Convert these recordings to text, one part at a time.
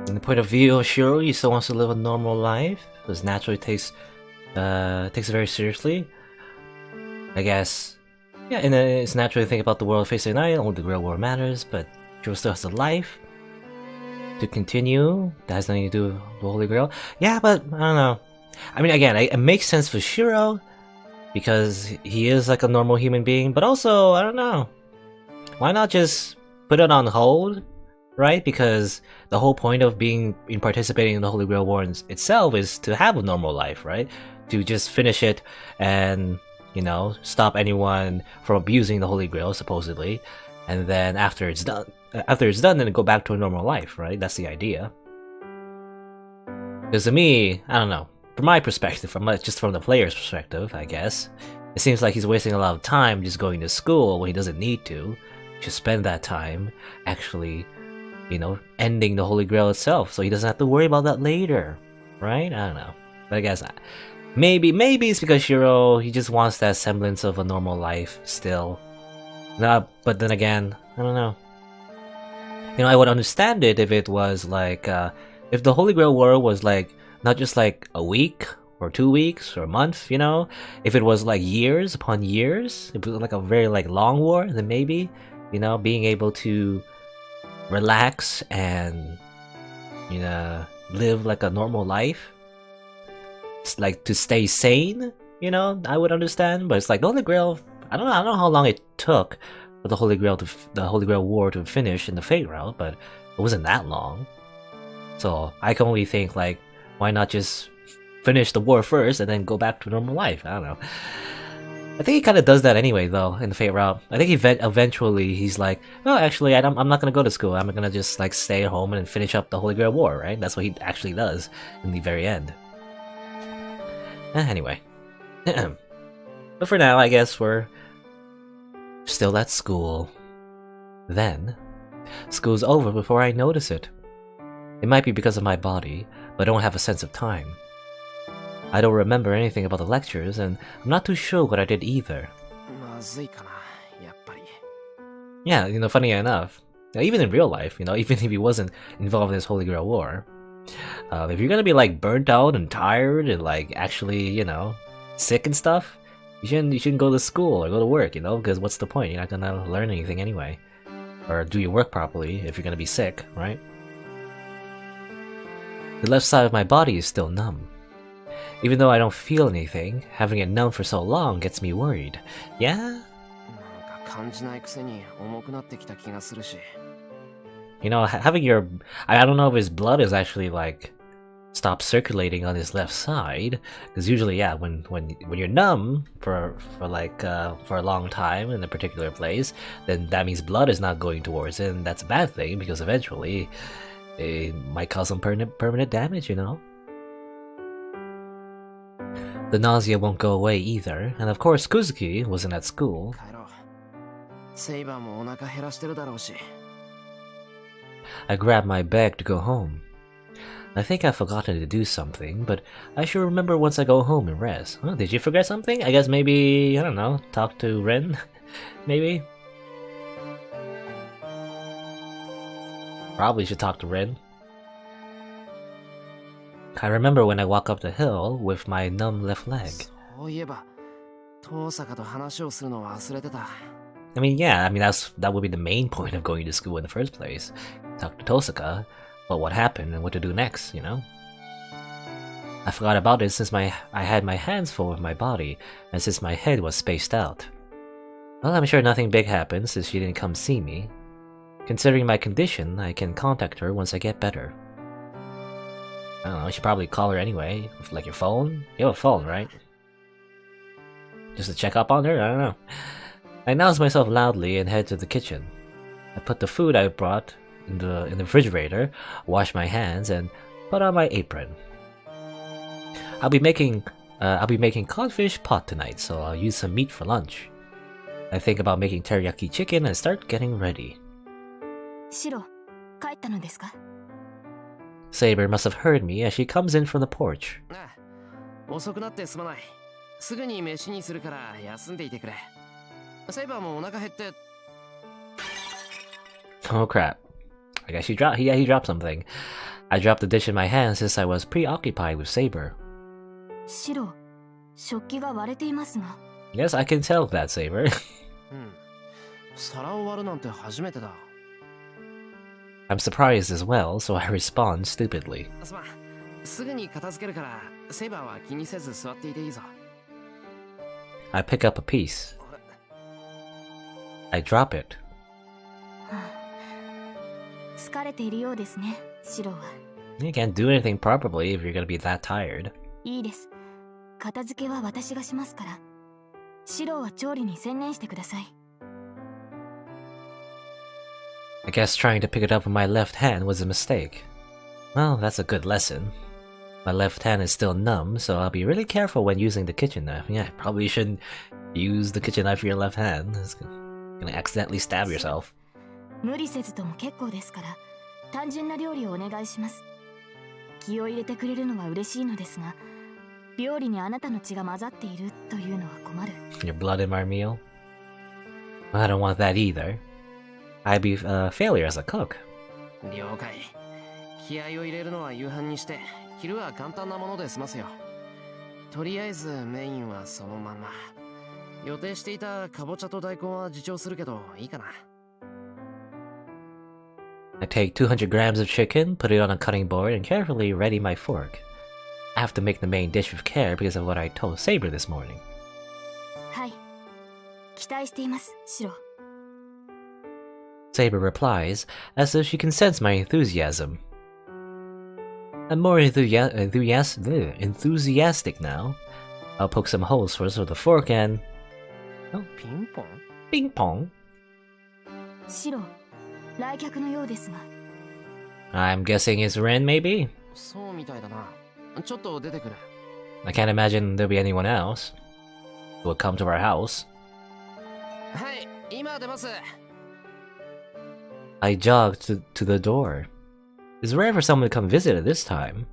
In the point of view of Shiro, he still wants to live a normal life, because naturally takes it very seriously. I guess, yeah, and it's natural to think about the world facing night, only the real world matters, but Shiro still has a life to continue. That has nothing to do with the Holy Grail. Yeah, but I don't know. I mean, again, it makes sense for Shiro, because he is like a normal human being, but also, I don't know. Why not just put it on hold, right? Because the whole point of participating in the Holy Grail War itself is to have a normal life, right? To just finish it and, stop anyone from abusing the Holy Grail, supposedly. And then after it's done, then go back to a normal life, right? That's the idea. Because to me, I don't know. From my perspective, just from the player's perspective, I guess, it seems like he's wasting a lot of time just going to school when he doesn't need to. He should spend that time actually, ending the Holy Grail itself, so he doesn't have to worry about that later, right? I don't know. But I guess maybe it's because Shiro, he just wants that semblance of a normal life still. But then again, I don't know. I would understand it if it was like, if the Holy Grail War was like, not just like a week or 2 weeks or a month, if it was like years upon years, if it was like a very like long war, then maybe, being able to relax and live like a normal life, it's like to stay sane, I would understand. But it's like the Holy Grail, I don't know how long it took for the Holy Grail War to finish in the Fate route, but it wasn't that long. So I can only think like, why not just finish the war first and then go back to normal life? I don't know. I think he kind of does that anyway, though, in the Fate route. I think eventually he's like, oh, actually, I'm not gonna go to school. I'm gonna just like stay at home and finish up the Holy Grail War, right? That's what he actually does in the very end. Anyway. But for now, I guess we're still at school. Then, school's over before I notice it. It might be because of my body, but I don't have a sense of time. I don't remember anything about the lectures, and I'm not too sure what I did either. Yeah, funny enough, even in real life, even if he wasn't involved in this Holy Grail War, if you're gonna be like burnt out and tired and like actually, sick and stuff, you shouldn't go to school or go to work, because what's the point? You're not gonna learn anything anyway, or do your work properly if you're gonna be sick, right? The left side of my body is still numb. Even though I don't feel anything, having it numb for so long gets me worried. Yeah? Having your... I don't know if his blood is actually, like, stopped circulating on his left side. Because usually, yeah, when you're numb for a long time in a particular place, then that means blood is not going towards it, and that's a bad thing, because eventually it might cause some permanent damage, The nausea won't go away either, and of course Kuzuki wasn't at school. I grabbed my bag to go home. I think I've forgotten to do something, but I should remember once I go home and rest. Huh, did you forget something? I guess maybe, I don't know, talk to Ren? Maybe? Probably should talk to Ren. I remember when I walk up the hill with my numb left leg. That would be the main point of going to school in the first place. Talk to Tosaka about what happened and what to do next, I forgot about it since I had my hands full with my body, and since my head was spaced out. Well, I'm sure nothing big happened since she didn't come see me. Considering my condition, I can contact her once I get better. I don't know, you should probably call her anyway, with like your phone? You have a phone, right? Just to check up on her? I don't know. I announce myself loudly and head to the kitchen. I put the food I brought in the refrigerator, wash my hands, and put on my apron. I'll be making codfish pot tonight, so I'll use some meat for lunch. I think about making teriyaki chicken and start getting ready. Saber must have heard me as she comes in from the porch. Oh crap. I guess he dropped something. I dropped the dish in my hand since I was preoccupied with Saber. シロ、食器が割れていますが。Yes, I can tell that, Saber. 皿を割るなんて初めてだ。I'm surprised as well, so I respond stupidly. すまん。すぐに片付けるから、セイバーは気にせず座っていていいぞ。I pick up a piece. I drop it. 疲れているようですね、シロは。You can't do anything properly if you're gonna be that tired. いいです。片付けは私がしますから。シロは調理に専念してください。I guess trying to pick it up with my left hand was a mistake. Well, that's a good lesson. My left hand is still numb, so I'll be really careful when using the kitchen knife. Yeah, probably shouldn't use the kitchen knife with your left hand. It's gonna accidentally stab yourself. 無理せずとも結構ですから、単純な料理をお願いします。気を入れてくれるのは嬉しいのですが、料理にあなたの血が混ざっているというのは困る。Your blood in my meal? I don't want that either. I'd be a failure as a cook. 了解。気合を入れるのは夕飯にして、昼は簡単なもので済ますよ。とりあえずメインはそのまま。予定していたかぼちゃと大根は自重するけどいいかな。I take 200 grams of chicken, put it on a cutting board, and carefully ready my fork. I have to make the main dish with care because of what I told Saber this morning. はい。期待しています、シロ。Saber replies, as if she can sense my enthusiasm. I'm more enthusiastic now. I'll poke some holes first with the fork and... Oh, ping pong? Ping pong? シロ、来客のようですが。I'm guessing it's Ren, maybe? そうみたいだな。ちょっと出てくる。I can't imagine there'll be anyone else who will come to our house. はい、今出ます。I jogged to the door. It's rare for someone to come visit at this time.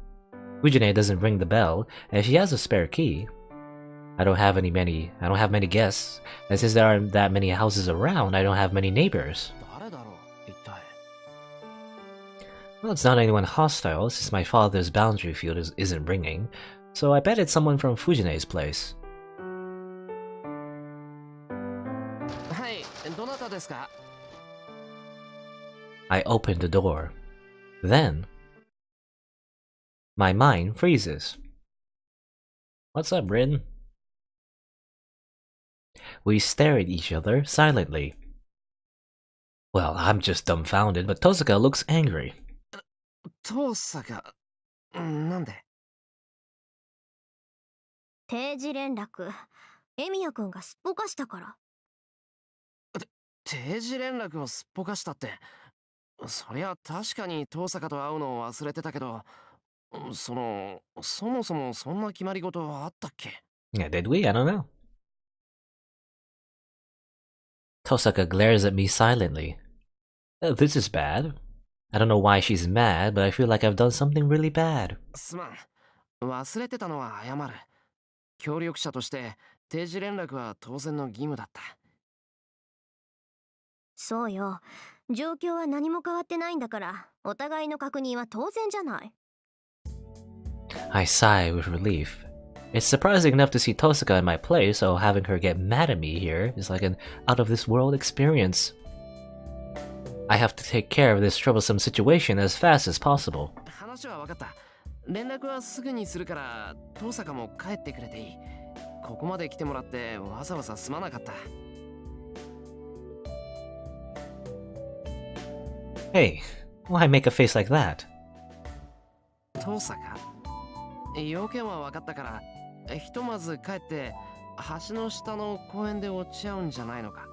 Fujine doesn't ring the bell, and she has a spare key. I don't have many guests, and since there aren't that many houses around, I don't have many neighbors. 誰だろう、一体。Well, it's not anyone hostile, since my father's boundary field isn't ringing, so I bet it's someone from Fujine's place. はい、どなたですか? I opened the door. Then, my mind freezes. What's up, Rin? We stare at each other silently. Well, I'm just dumbfounded, but Tosaka looks angry. トサカ、なんで? 定時連絡、エミヤくんがすっぽかしたから。定時連絡をすっぽかしたって。そりゃ確かにトサカと会うのを忘れてたけど、そもそもそんな決まり事はあったっけ? Yeah, did we? I don't know. Tosaka glares at me silently. This is bad. I don't know why she's mad, but I feel like I've done something really bad. すまん。忘れてたのは謝る。協力者として定時連絡は当然の義務だった。そうよ。状況は何も変わってないんだから、お互いの確認は当然じゃない。I sigh with relief. It's surprising enough to see Tosaka in my place, so having her get mad at me here is like an out-of-this-world experience. I have to take care of this troublesome situation as fast as possible. 話は分かった。連絡はすぐにするから、トサカも帰ってくれていい。ここまで来てもらってわざわざすまなかった。Hey, why make a face like that? トサカ、要件は分かったから、ひとまず帰って橋の下の公園で落ち合うんじゃないのか。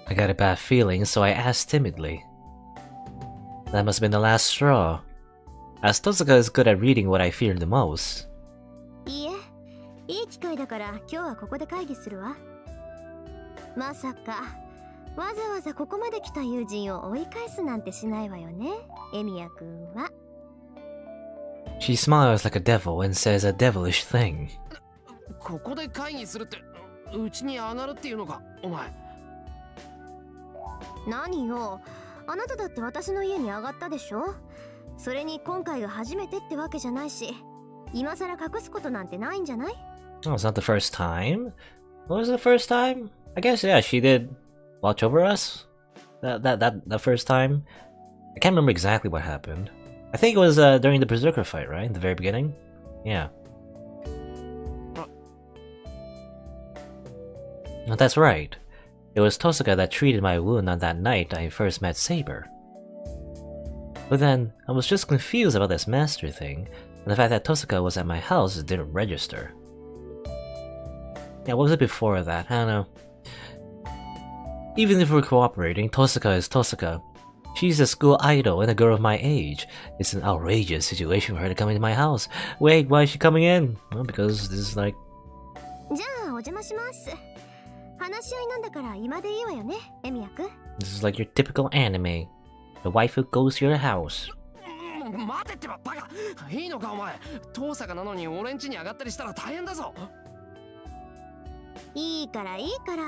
I got a bad feeling, so I asked timidly. That must have been the last straw, as Tosaka is good at reading what I fear the most. いいえ、いい機会だから今日はここで会議するわ。まさかわざわざここまで来た友人を追い返すなんてしないわよね、エミヤくんは。She smiles like a devil and says a devilish thing. ここで会議するって、うちに上がるっていうのか、お前。何よ、あなただって私の家に上がったでしょ。それに今回が初めてってわけじゃないし、今更隠すことなんてないんじゃない？ Oh, it's not the first time? What was the first time? I guess, yeah, she did watch over us. That first time? I can't remember exactly what happened. I think it was during the Berserker fight, right? In the very beginning? Yeah. Oh, that's right. It was Tosaka that treated my wound on that night I first met Saber. But then, I was just confused about this master thing, and the fact that Tosaka was at my house didn't register. Yeah, what was it before that? I don't know. Even if we're cooperating, Tosaka is Tosaka. She's a school idol and a girl of my age. It's an outrageous situation for her to come into my house. Wait, why is she coming in? Well, because this is like... じゃあお邪魔します。話し合いなんだから今でいいわよね、エミヤくん。This is like your typical anime. The waifu goes to your house. 待てってばバカ。いいのかお前。遠坂なのに俺ん家に上がったりしたら大変だぞ。いいからいいから。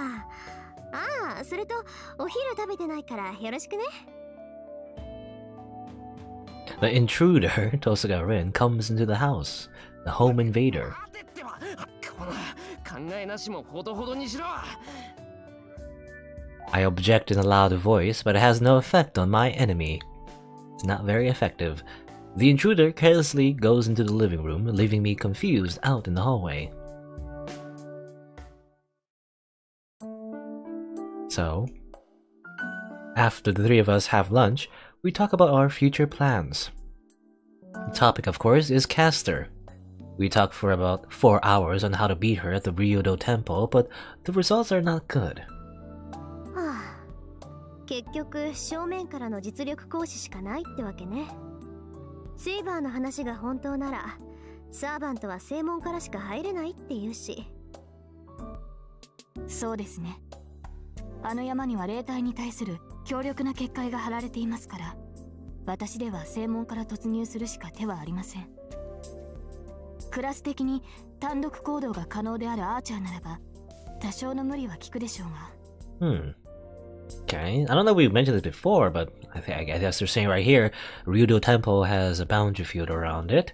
ああ、それとお昼食べてないからよろしくね。The intruder, Tosaka Rin, comes into the house. The home invader. 待てってば。この考えなしもほどほどにしろ。I object in a loud voice, but it has no effect on my enemy. It's not very effective. The intruder carelessly goes into the living room, leaving me confused out in the hallway. So, after the three of us have lunch, we talk about our future plans. The topic, of course, is Caster. We talk for about 4 hours on how to beat her at the Ryudo Temple, but the results are not good. はあ、結局正面からの実力行使しかないってわけね。セイバーの話が本当なら、サーバントは正門からしか入れないって言うし。そうですね。あの山には霊体に対する強力な結界が張られていますから、私では正門から突入するしか手はありません。クラス的に単独行動が可能であるアーチャーならば、多少の無理は効くでしょうが。Okay, I don't know if we've mentioned this before, but I guess they're saying right here, Ryudo Temple has a boundary field around it.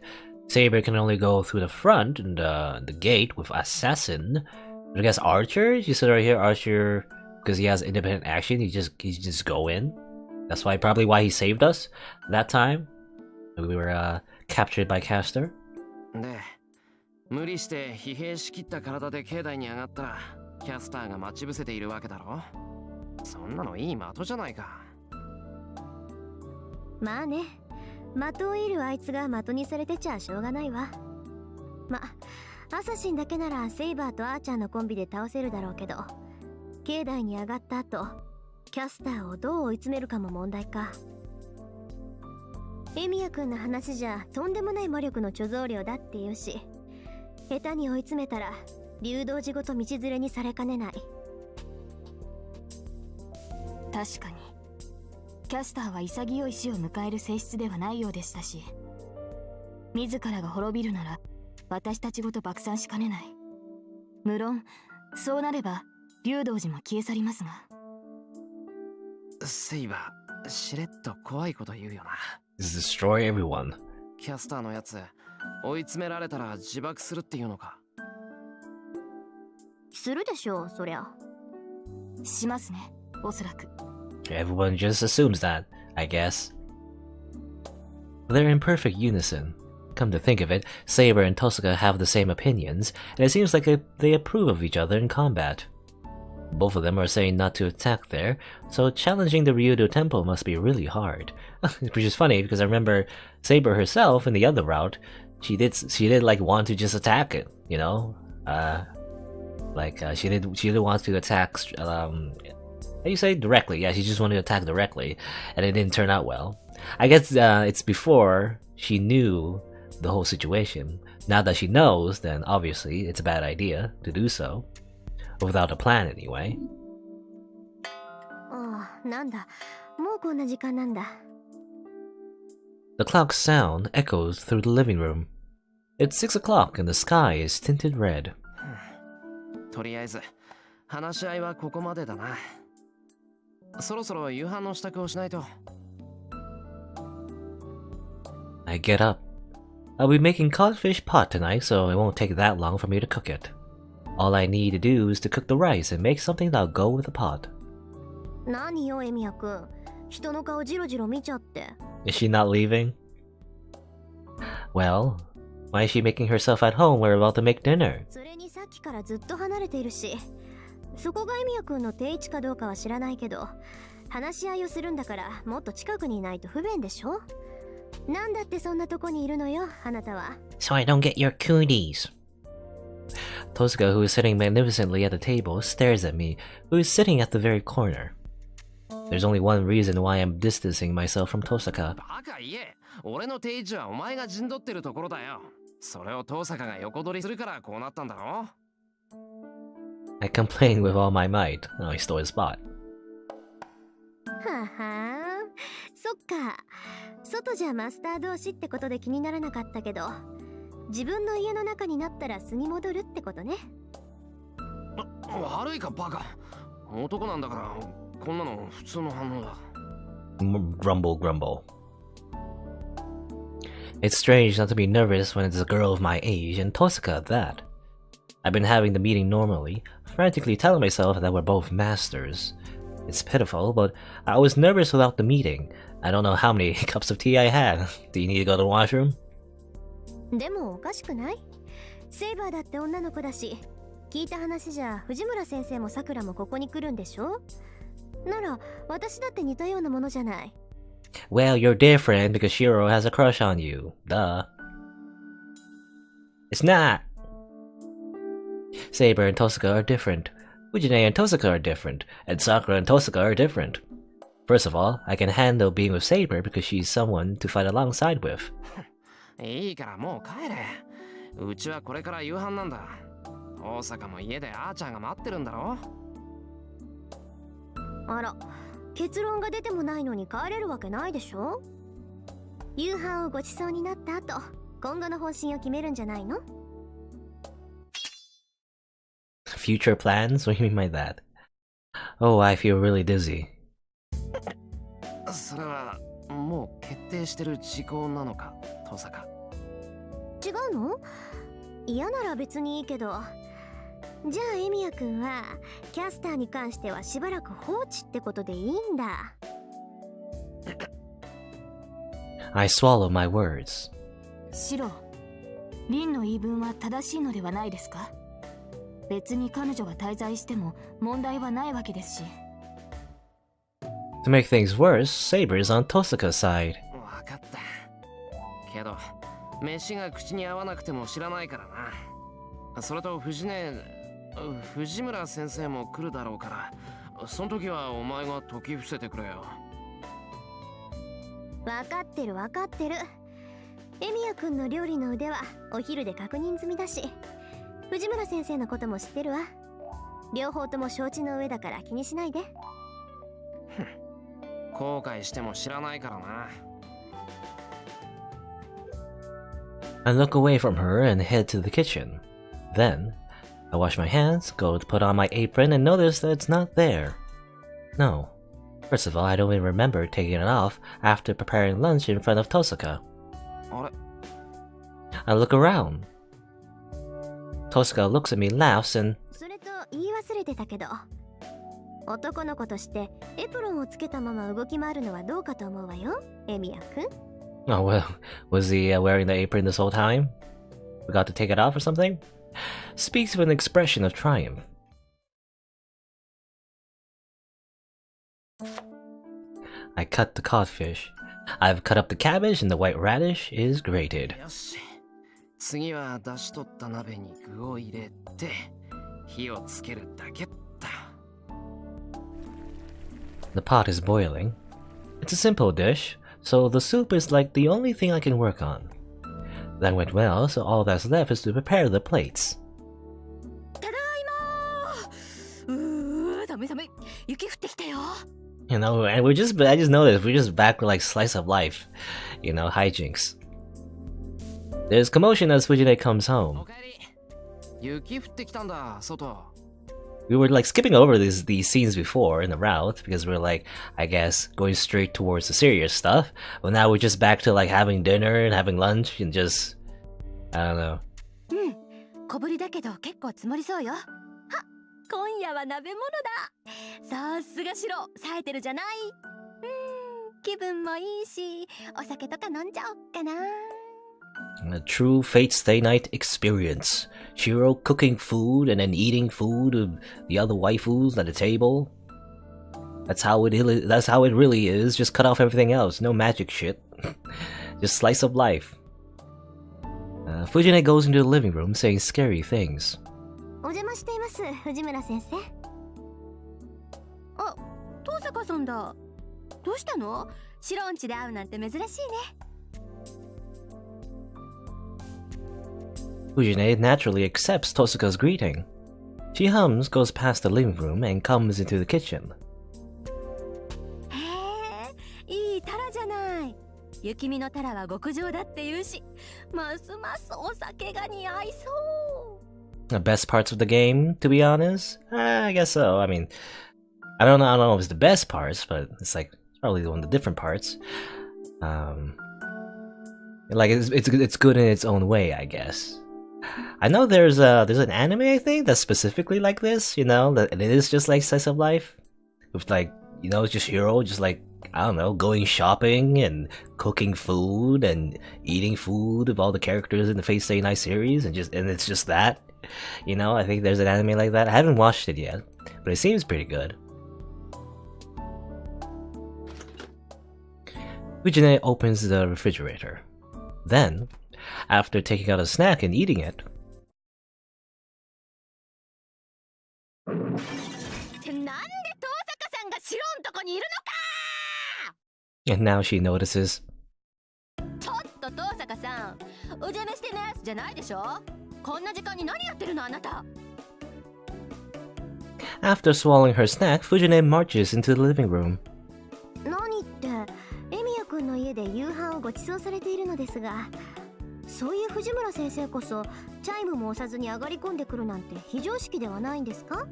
Saber can only go through the front and the gate with Assassin. But I guess Archer, you said right here, Archer, because he has independent action, he just go in. That's probably why he saved us that time. We were captured by Caster. で、無理して疲弊しきった体で境内に上がったら、キャスターが待ち伏せているわけだろ。そんなのいい的じゃないか。まあね、的を射るあいつが的にされてちゃしょうがないわ。アサシンだけならセイバーとアーチャーのコンビで倒せるだろうけど、境内に上がった後、キャスターをどう追い詰めるかも問題か。エミヤくんの話じゃとんでもない魔力の貯蔵量だって言うし、下手に追い詰めたら流動寺ごと道連れにされかねない。確かにキャスターは潔い死を迎える性質ではないようでしたし、自らが滅びるなら私たちごと爆散しかねない。無論そうなれば流動寺も消え去りますが。セイバー、しれっと怖いこと言うよな。Destroy everyone. キャスターのやつ、追い詰められたら自爆するっていうのか。するでしょう、そりゃ。しますね、おそらく。Everyone just assumes that, I guess. They're in perfect unison. Come to think of it, Saber and Tosaka have the same opinions, and it seems like they approve of each other in combat. Both of them are saying not to attack there, so challenging the Ryudo Temple must be really hard. Which is funny because I remember Saber herself in the other route, she did like want to just attack it, you know? She did want to attack how do you say directly? Yeah, she just wanted to attack directly, and it didn't turn out well. I guess it's before she knew the whole situation. Now that she knows, then obviously it's a bad idea to do so. Without a plan, anyway. ああ、なんだ。もうこんな時間なんだ。The clock's sound echoes through the living room. It's 6 o'clock and the sky is tinted red. とりあえず話し合いはここまでだな。そろそろ夕飯の支度をしないと。I get up. I'll be making codfish pot tonight, so it won't take that long for me to cook it. All I need to do is to cook the rice and make something that'll go with the pot. 何よエミヤくん、人の顔ジロジロ見ちゃって。 Is she not leaving? Well, why is she making herself at home? We're about to make dinner. それにさっきからずっと離れているし、そこがエミヤくんの定位置かどうかは知らないけど、話し合いをするんだからもっと近くにいないと不便でしょ。なんだってそんなとこにいるのよ、あなたは。 So I don't get your cooties. Tosuka, who is sitting magnificently at the table, stares at me, who is sitting at the very corner. There's only one reason why I'm distancing myself from Tosaka. バカ言え。俺の定位置はお前が陣取ってるところだよ。それを遠坂が横取りするからこうなったんだろ。 I complain with all my might. Oh, he stole his spot. ははそっか。外じゃマスター同士ってことで気にならなかったけど、自分の家の中になったら素に戻るってことね。悪いかバカ。男なんだからこんなの普通の反応だ。 Grumble, grumble. It's strange not to be nervous when it's a girl of my age and Tosaka at that. I've been having the meeting normally, frantically telling myself that we're both masters. It's pitiful, but I was nervous without the meeting. I don't know how many cups of tea I had. Do you need to go to the washroom? でもおかしくない？セイバーだって女の子だし、聞いた話じゃ藤村先生もさくらもここに来るんでしょ？なら私だって似たようなものじゃない。 Well, you're different because Shiro has a crush on you. Duh. It's not. Saber and Tosaka are different. Fujine and Tosaka are different. And Sakura and Tosaka are different. First of all, I can handle being with Saber because she's someone to fight alongside with. いいからもう帰れ。うちはこれから夕飯なんだ。大阪も家であーちゃんが待ってるんだろ。あら、結論が出てもないのに帰れるわけないでしょ。夕飯をごちそうになった後、今後の方針を決めるんじゃないの？ Future plans? What do you mean by that? Oh, I feel really dizzy. それはもう決定してる事項なのか、遠坂。違うの？嫌なら別にいいけど。じゃあエミヤくんはキャスターに関してはしばらく放置ってことでいいんだ。I swallow my words. シロ、リンの言い分は正しいのではないですか？別に彼女が滞在しても問題はないわけですし。To make things worse, Saber is on Tosaka's side. わかった。けど、飯が口に合わなくても知らないからな。それと藤村先生も来るだろうから、その時はお前が解き伏せてくれよ。わかってるわかってる。エミヤくんの料理の腕はお昼で確認済みだし、藤村先生のことも知ってるわ。両方とも承知の上だから気にしないで。後悔しても知らないからな。I look away from her and head to the kitchen. Then, I wash my hands, go to put on my apron, and notice that it's not there. No. First of all, I don't even remember taking it off after preparing lunch in front of Tosaka. あれ？ I look around. Tosaka looks at me, laughs, and それと言い忘れてたけど、男の子としてエプロンをつけたまま動き回るのはどうかと思うわよ、エミヤくん。oh well, was he wearing the apron this whole time? Forgot to take it off or something? Speaks with an expression of triumph. I cut the codfish. I've cut up the cabbage and the white radish is grated. よし。次は出し取った鍋に具を入れて、火をつけるだけだ。The pot is boiling. It's a simple dish, so the soup is like the only thing I can work on. That went well, so all that's left is to prepare the plates. ただいまー。寒い寒い。雪降ってきたよ。You know, and I just noticed we're just back with like slice of life, you know, hijinks. There's commotion as Fujine comes お home. かえり。雪降ってきたんだ、外。We were like skipping over these scenes before in the route because we're like, I guess, going straight towards the serious stuff. But now we're just back to like having dinner and having lunch and just, I don't know. 小ぶりだけど結構積もりそうよ。は、今夜は鍋物だ。さすがシロ、冴えてるじゃない。気分もいいし、お酒とか飲んじゃおっかな。A true Fate Stay Night experience. Shiro cooking food and then eating food of the other waifus at the table. That's how it really is. Just cut off everything else. No magic shit. Just slice of life. Fujine goes into the living room saying scary things. お邪魔しています、藤村先生。あ、登坂さんだ。どうしたの？シロんちで会うなんて珍しいね。Fujine naturally accepts Tosaka's greeting. She hums, goes past the living room, and comes into the kitchen. へえ、いいタラじゃない。雪見のタラは極上だって言うし、ますますお酒が似合いそう。The best parts of the game, to be honest? I guess so. I mean, I don't know if it's the best parts, but it's like probably one of the different parts. Like it's good in its own way, I guess. I know there's an anime I think that's specifically like this, you know, that it is just like slice of life, with like, you know, it's just Hero just like, I don't know, going shopping and cooking food and eating food of all the characters in the Fate Stay Night series, and it's just that, you know. I think there's an anime like that. I haven't watched it yet, but it seems pretty good. Fujine opens the refrigerator. Then, after taking out a snack and eating it, and now she notices. After swallowing her snack, Fujine marches into the living room. 何って、エミヤくんの家で夕飯をご馳走されているのですが、そういう藤村先生こそチャイムも押さずに上がり込んでくるなんて非常識ではないんですか？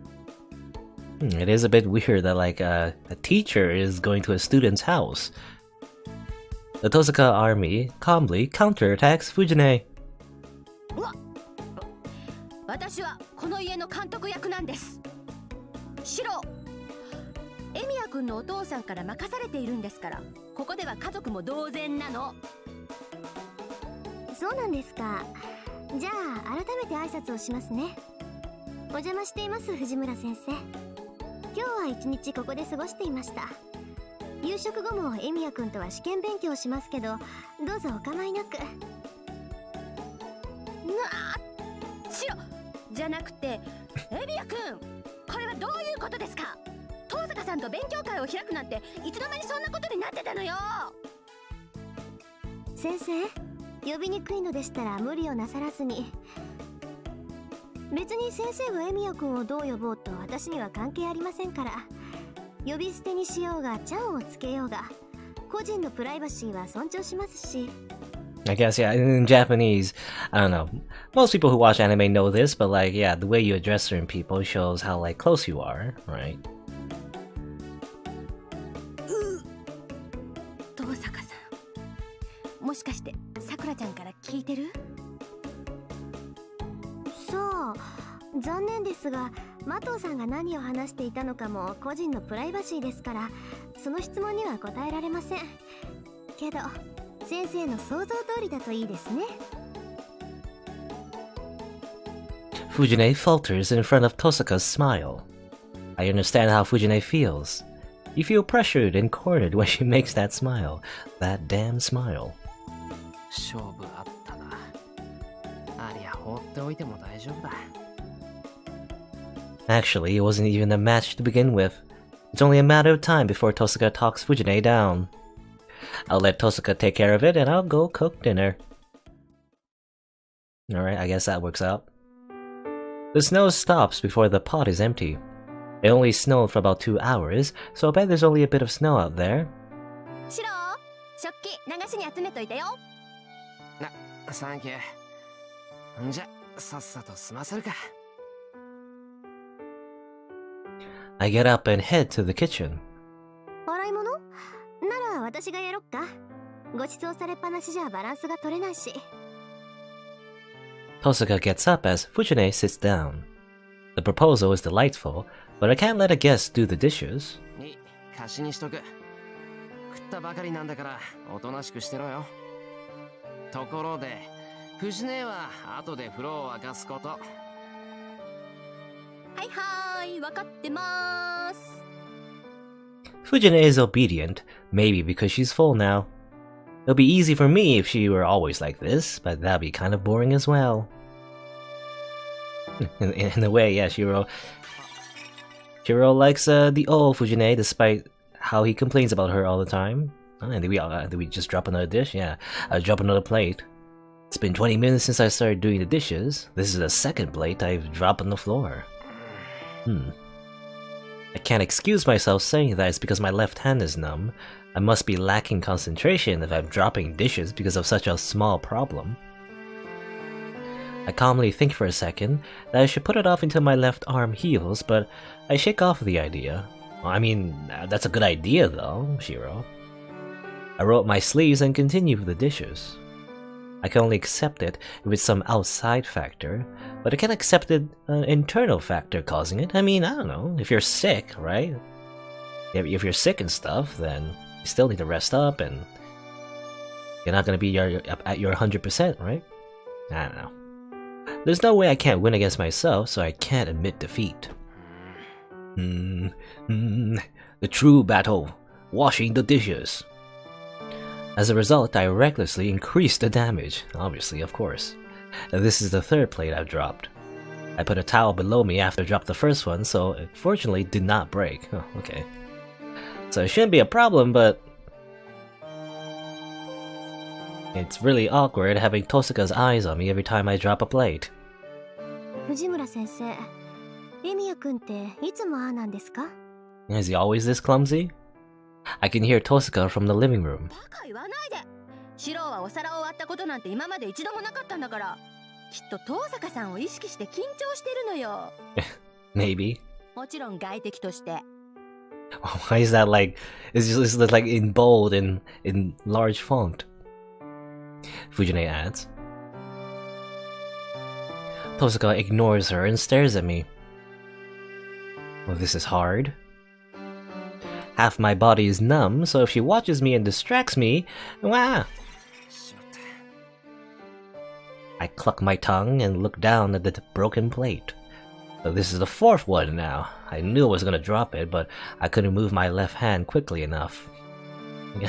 It is a bit weird that like a teacher is going to a student's house. The Tosaka army calmly counterattacks Fujine. 私はこの家の監督役なんです。シロ、エミヤくんのお父さんから任されているんですから、ここでは家族も同然なの。そうなんですか。じゃあ改めて挨拶をしますね。お邪魔しています、藤村先生。今日は一日ここで過ごしていました。夕食後もエミヤくんとは試験勉強しますけど、どうぞお構いなく。シロじゃなくてエミヤくん、これはどういうことですか？登坂さんと勉強会を開くなんていつの間にそんなことになってたのよ。先生、呼びにくいのでしたら無理をなさらずに。別に先生がエミヤくんをどう呼ぼうと私には関係ありませんから。呼び捨てにしようがちゃんをつけようが、個人のプライバシーは尊重しますし。I guess, yeah, in Japanese, I don't know. Most people who watch anime know this, but like, yeah, the way you address certain people shows how like close you are, right? 登坂さん、もしかしてさくらちゃんから聞いてる？そう、残念ですが、麻藤さんが何を話していたのかも個人のプライバシーですから、その質問には答えられません。けど、先生の想像通りだといいですね。Fujine falters in front of Tosaka's smile. I understand how Fujine feels. You feel pressured and cornered when she makes that smile. That damn smile. 勝負あったな。ありゃ放っておいても大丈夫だ。Actually, it wasn't even a match to begin with. It's only a matter of time before Tosaka talks Fujine down. I'll let Tosaka take care of it and I'll go cook dinner. Alright, I guess that works out. The snow stops before the pot is empty. It only snowed for about 2 hours, so I bet there's only a bit of snow out there. シロ、食器流しに集めといてよ。サンキュー。んじゃ、さっさと済ませるか。I get up and head to the kitchen. 洗い物なら私がやろっか。ご馳走されっぱなしじゃバランスが取れないし。Tosaka gets up as Fujine sits down. The proposal is delightful, but I can't let a guest do the dishes. に貸しにしとく。食ったばかりなんだからおとなしくしてろよ。ところで藤姉は後で風呂を沸かすこと。はいはい、わかってまーす。Fujine is obedient, maybe because she's full now. It'll be easy for me if she were always like this, but that'd be kind of boring as well. In a way, yeah, Shiro likes the old Fujine despite how he complains about her all the time. And did we just drop another dish? Yeah, I'll drop another plate. It's been 20 minutes since I started doing the dishes. This is the second plate I've dropped on the floor. I can't excuse myself saying that it's because my left hand is numb. I must be lacking concentration if I'm dropping dishes because of such a small problem. I calmly think for a second that I should put it off until my left arm heals, but I shake off the idea. Well, I mean, that's a good idea though, Shiro. I roll up my sleeves and continue with the dishes. I can only accept it if it's some outside factor, but I can't accept it an internal factor causing it. I mean, I don't know, if you're sick, right? If you're sick and stuff, then you still need to rest up and you're not gonna be at your 100%, right? I don't know. There's no way I can't win against myself, so I can't admit defeat. The true battle. Washing the dishes. As a result, I recklessly increased the damage. Obviously, of course. This is the third plate I've dropped. I put a towel below me after I dropped the first one, so it fortunately did not break. Oh, okay. So it shouldn't be a problem, but it's really awkward having Tosaka's eyes on me every time I drop a plate. 藤村先生、エミヤ君っていつもああなんですか? Is he always this clumsy? I can hear Tosaka from the living room. バカ言わないで。シロはお皿を割ったことなんて今まで一度もなかったんだから。きっと遠坂さんを意識して緊張してるのよ。Maybe. もちろん外敵として。Why is that like? It's just like in bold and in large font. Fujine adds. Tosaka ignores her and stares at me. Well, this is hard. Half my body is numb, so if she watches me and distracts me, wow. I cluck my tongue and look down at the broken plate. So this is the fourth one now. I knew I was gonna drop it, but I couldn't move my left hand quickly enough.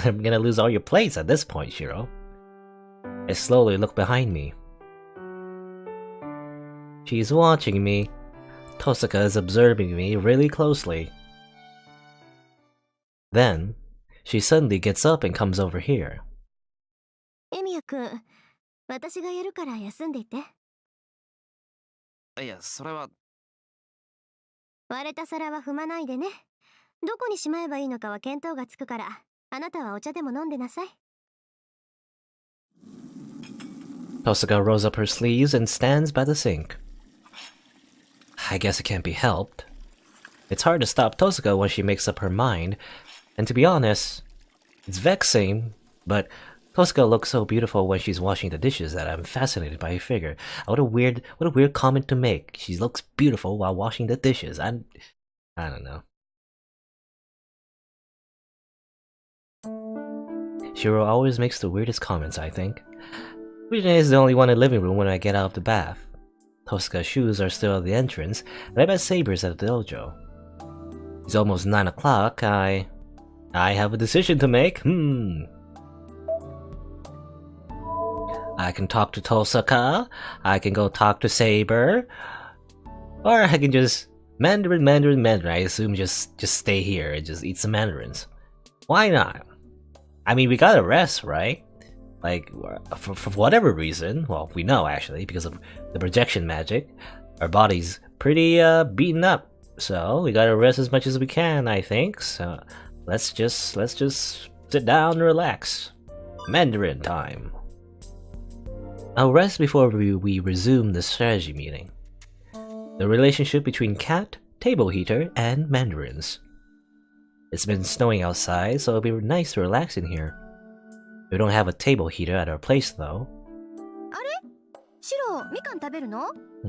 I'm gonna lose all your plates at this point, Shiro. I slowly look behind me. She's watching me. Tosaka is observing me really closely. Then, she suddenly gets up and comes over here. エミヤ君、私がやるから休んでいて。いや、それは。割れた皿は踏まないでね。どこにしまえばいいのかは見当がつくから、あなたはお茶でも飲んでなさい。Tosaka rolls up her sleeves and stands by the sink. I guess it can't be helped. It's hard to stop Tosaka when she makes up her mind, and to be honest, it's vexing, but Tosaka looks so beautiful when she's washing the dishes that I'm fascinated by her figure. What a weird comment to make. She looks beautiful while washing the dishes. I don't know. Shiro always makes the weirdest comments, I think. Fujine is the only one in the living room when I get out of the bath. Tosaka's shoes are still at the entrance, and I bet Saber's at the dojo. It's almost 9 o'clock. I have a decision to make. I can talk to Tosaka, I can go talk to Saber, or I can just Mandarin. I assume just stay here and just eat some mandarins. Why not? I mean, we gotta rest, right? Like, for whatever reason, well, we know actually, because of the projection magic, our body's pretty beaten up. So we gotta rest as much as we can, I think. So let's just sit down and relax. Mandarin time. I'll rest before we resume the strategy meeting. The relationship between Cat, table heater, and mandarins. It's been snowing outside, so it'll be nice to relax in here. We don't have a table heater at our place though. あれシロ、みかん食べるの？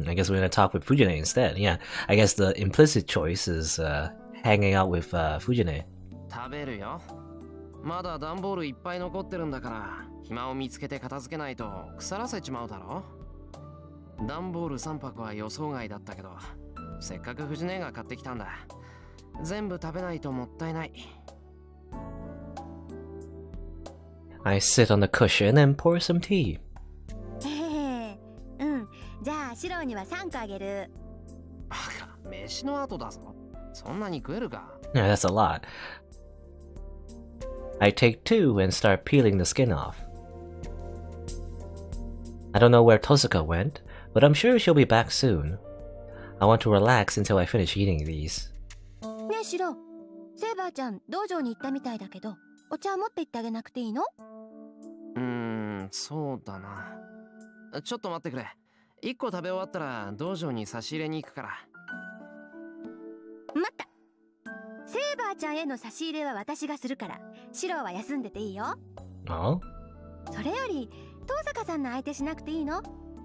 I guess we're gonna talk with Fujine instead. Yeah, I guess the implicit choice is hanging out with Fujine. 食べるよ。まだ段ボールいっぱい残ってるんだから、暇を見つけて片付けないと腐らせちまうだろ。段ボール3箱は予想外だったけど、せっかく藤姉が買ってきたんだ。全部食べないともったいない。I sit on the cushion and pour some tea. へへ、うん。じゃあシロには3個あげる。バカ、飯の後だぞ。そんなに食えるか。Yeah, that's a lot. I take 2 and start peeling the skin off. I don't know where Tosuka went, but I'm sure she'll be back soon. I want to relax until I finish eating these. ねえシロ、セイバーちゃん道場に行ったみたいだけど、お茶持って行ってあげなくていいの？そうだな。ちょっと待ってくれ。1個食べ終わったら道場に差し入れに行くから。待った。セイバーちゃんへの差し入れは私がするから、シロは休んでていいよ。Oh? それより、遠坂さんの相手しなくていいの？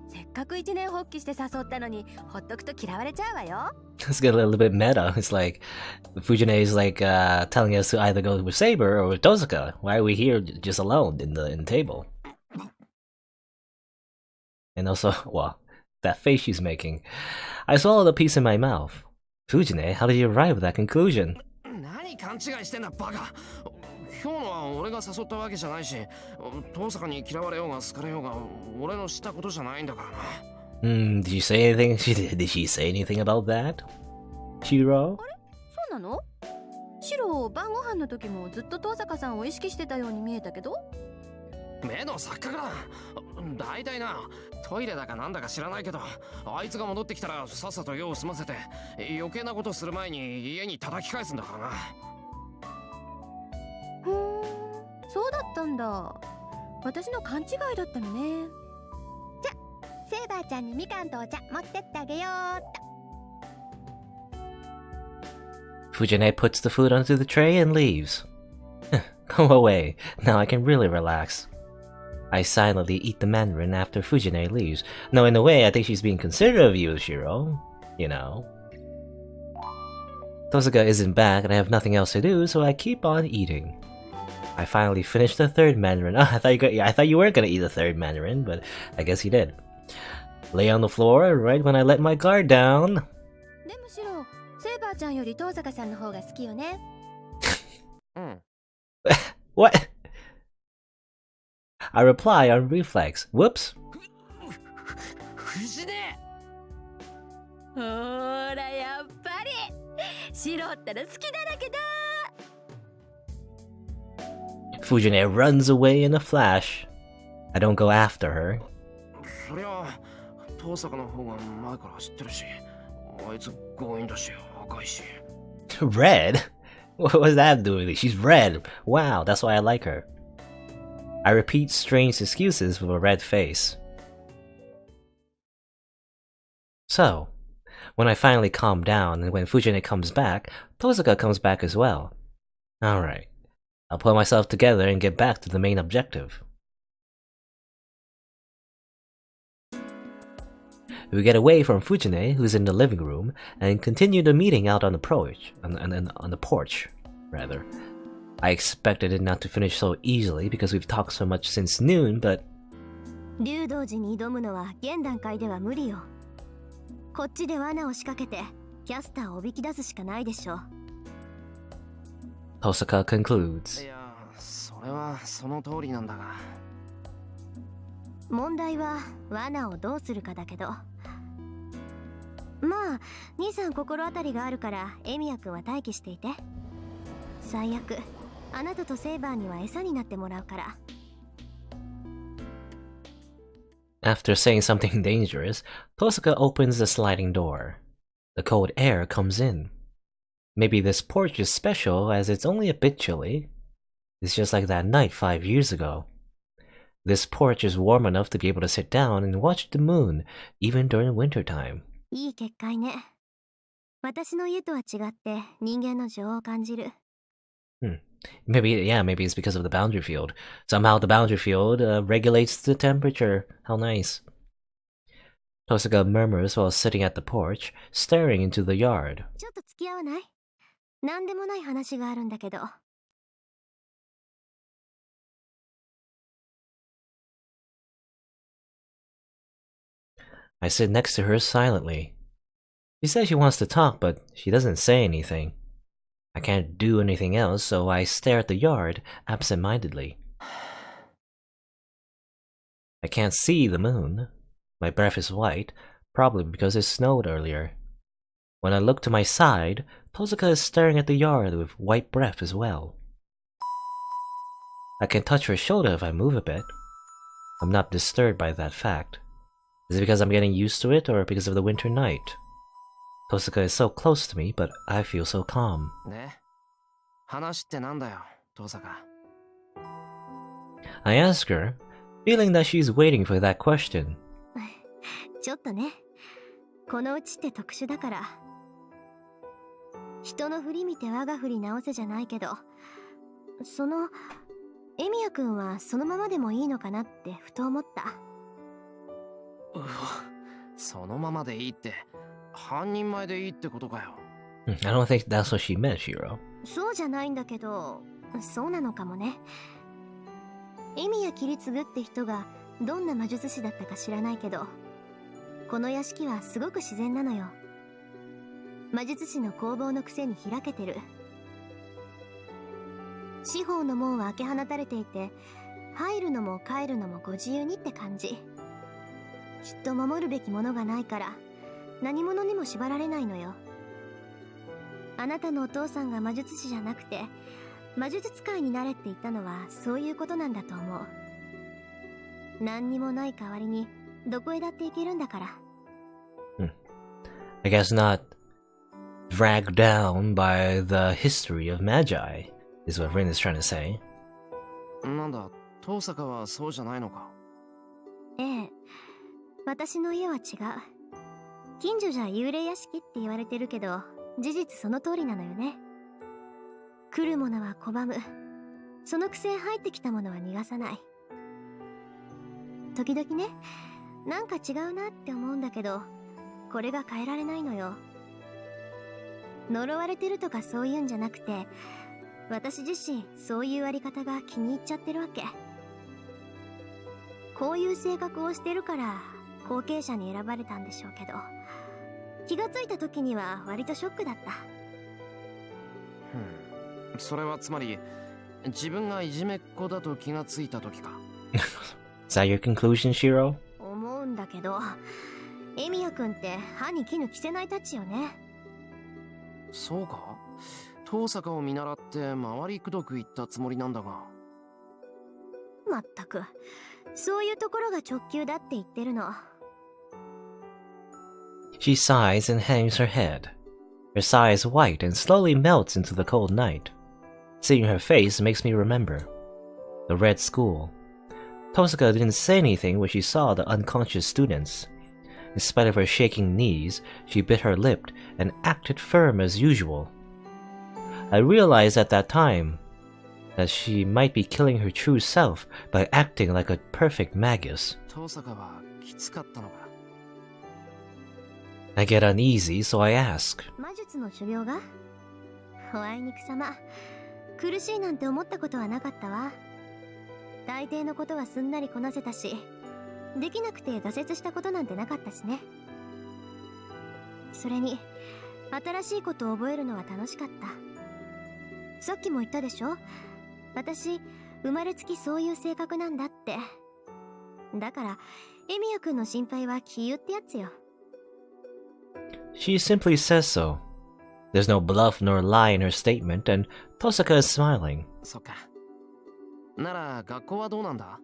せっかく一年発起して誘ったのに、ほっとくと嫌われちゃうわよ。Let's get a little bit meta. It's like Fujine is like telling us to either go with Saber or with Tosuka. Why are we here just alone in the table? And also, well, that face she's making. I swallowed a piece in my mouth. Fujine, how did you arrive at that conclusion? 何勘違いしてんだバカ。今日のは俺が誘ったわけじゃないし、遠坂に嫌われようが好かれようが俺のしたことじゃないんだからな。Did you say anything? Did she say anything about that? Shiro? あれ？そうなの？シロ、晩ご飯の時もずっと遠坂さんを意識してたように見えたけど。目の錯覚だ。だいたいな、トイレだかなんだか知らないけど、あいつが戻ってきたらさっさと用を済ませて、余計なことする前に家に叩き返すんだからな。そうだったんだ。私の勘違いだったのね。じゃ、セイバーちゃんにみかんとお茶持ってってあげようっと。Fujine puts the food onto the tray and leaves. Go away. Now I can really relax. I silently eat the mandarin after Fujine leaves. No, in a way, I think she's being considerate of you, Shiro. You know. Tosuka isn't back and I have nothing else to do, so I keep on eating. I finally finished the third mandarin. I thought you weren't gonna eat the third mandarin, but I guess you did. Lay on the floor right when I let my guard down. でもシロ、セイバーちゃんより遠坂さんの方が好きよね。What? I reply on reflex. Whoops. 藤ね。ほーらやっぱりシロったら好きだらけだ。Fujine runs away in a flash. I don't go after her. そりゃ遠坂の方が前から知ってるし、あいつ強引だし赤いし。Red? What was that doing? She's red. Wow, that's why I like her. I repeat strange excuses with a red face. So, when I finally calm down and when Fujine comes back, Tosuka comes back as well. Alright, I'll pull myself together and get back to the main objective. We get away from Fujine, who's in the living room, and continue the meeting out on the porch. On the porch, rather. I expected it not to finish so easily because we've talked so much since noon, but... 竜道寺に挑むのは現段階では無理よ。こっちで罠を仕掛けてキャスターをおびき出すしかないでしょ。Tosuka concludes. いや、それはその通りなんだが。問題は罠をどうするかだけど。まあ、兄さん心当たりがあるからエミヤ君は待機していて。最悪、あなたとセイバーには餌になってもらうから。After saying something dangerous, Tosuka opens the sliding door. The cold air comes in. Maybe this porch is special as it's only a bit chilly. It's just like that night 5 years ago. This porch is warm enough to be able to sit down and watch the moon, even during winter time. いい結界ね。私の家とは違って人間の情を感じる。Maybe, yeah, maybe it's because of the boundary field. Somehow the boundary field regulates the temperature. How nice. Tosaka murmurs while sitting at the porch, staring into the yard. ちょっと付き合わない？なんでもない話があるんだけど。I sit next to her silently. She says she wants to talk, but she doesn't say anything. I can't do anything else, so I stare at the yard absent-mindedly. I can't see the moon. My breath is white, probably because it snowed earlier. When I look to my side, Tosaka is staring at the yard with white breath as well. I can touch her shoulder if I move a bit. I'm not disturbed by that fact. Is it because I'm getting used to it, or because of the winter night? Tosaka is so close to me, but I feel so calm. で、話ってなんだよ、遠坂。I ask her, feeling that she's waiting for that question. ちょっとね、このうちって特殊だから。人の振り見て我が振り直せじゃないけど、エミヤくんはそのままでもいいのかなってふと思った。うわ、そのままでいいって、半人前でいいってことかよ。I don't think that's what she meant, Shiro. そうじゃないんだけど、そうなのかもね。エミヤ切り継ぐって人がどんな魔術師だったか知らないけど、この屋敷はすごく自然なのよ。魔術師の工房のくせに開けてる。四方の門は開け放たれていて、入るのも帰るのもご自由にって感じ。きっと守るべきものがないから何者にも縛られないのよ。あなたのお父さんが魔術師じゃなくて魔術使いになれって言ったのはそういうことなんだと思う。何にもない代わりにどこへだって行けるんだから。I guess not dragged down by the history of magi, is what Rin is trying to say. なんだ、遠坂はそうじゃないのか。ええ、私の家は違う。近所じゃ幽霊屋敷って言われてるけど、事実その通りなのよね。来る者は拒む。そのくせ入ってきた者は逃がさない。時々ね、なんか違うなって思うんだけど、これが変えられないのよ。呪われてるとかそういうんじゃなくて、私自身そういうあり方が気に入っちゃってるわけ。こういう性格をしてるから後継者に選ばれたんでしょうけど、気がついた時には割とショックだった。それはつまり自分がいじめっ子だと気がついた時か。Is that your conclusion, Shiro? 思うんだけど、エミヤくんって歯に衣着せないたちよね。そうか、遠坂を見習って回りくどく言ったつもりなんだが。まったく、そういうところが直球だって言ってるの。She sighs and hangs her head. Her sigh is white and slowly melts into the cold night. Seeing her face makes me remember. The Red School. Tosaka didn't say anything when she saw the unconscious students. In spite of her shaking knees, she bit her lip and acted firm as usual. I realized at that time that she might be killing her true self by acting like a perfect magus. 遠坂はきつかったのか。I get uneasy, so I ask. 魔術の修行が？おあいにくさま。苦しいなんて思ったことはなかったわ。大抵のことはすんなりこなせたし、できなくて挫折したことなんてなかったしね。それに、新しいことを覚えるのは楽しかった。さっきも言ったでしょ？私、生まれつきそういう性格なんだって。だから、エミヤくんの心配は気憂ってやつよ。She simply says so. There's no bluff nor lie in her statement, and Tosaka is smiling. そっか。なら学校はどうなんだ？